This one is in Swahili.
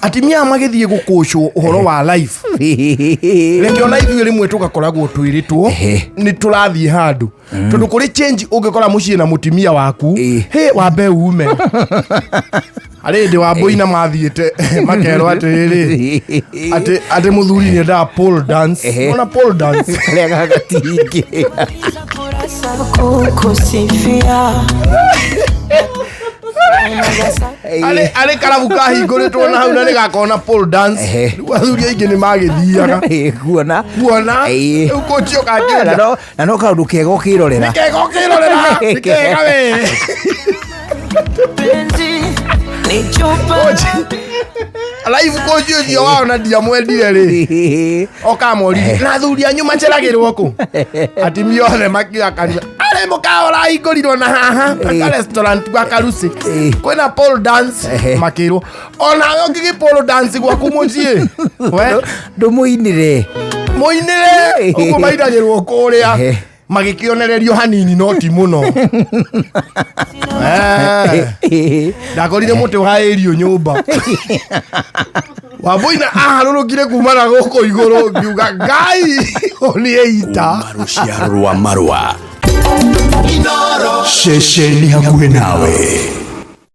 atimia magithie gukucwo uhoro wa life reke ona ithuĩ rĩmwe tugakoragwo twĩrĩtwo nĩ tũrathiĩ handũ tondũ kũrĩ change ũngĩkora mũciĩ na mũtimia waku he wambe ume arĩ ndĩ wa boina mathiĩte makerwo atĩrĩrĩ atĩ mũthuri nĩ nda pole dance ona pole dance karĩa gagatingi ale karabu kahingũrĩtwo na hau na nĩgakona pole dance athuri aingĩ nĩ magĩthiaga kuona rĩu kũcio kangĩenda na no kaũndũ kega ũkĩrorera kega we live kũcio ũcio wao na ndiamwendire rĩ okamorire na athuri anyu maceragĩrwo kũ atimia othe makĩakanio ale mũkawa ũrahingũrirwo na haha aka restaurant gwa Karusi kwĩna pole dance makĩrwo onawe ũngĩgĩ pole dance gwaku mũciĩ we ndũmũinĩre ũguo mairagĩrwo kũrĩa magĩkĩonererio hanini no ti mũno ndakorire mũtĩ wa irio nyũmba Wambũi na aharũrũkire kumana gũkũ igũrũ ngiuga Ngai ũnĩeita Marũa Marũa Shesheni hakuhĩ nawe.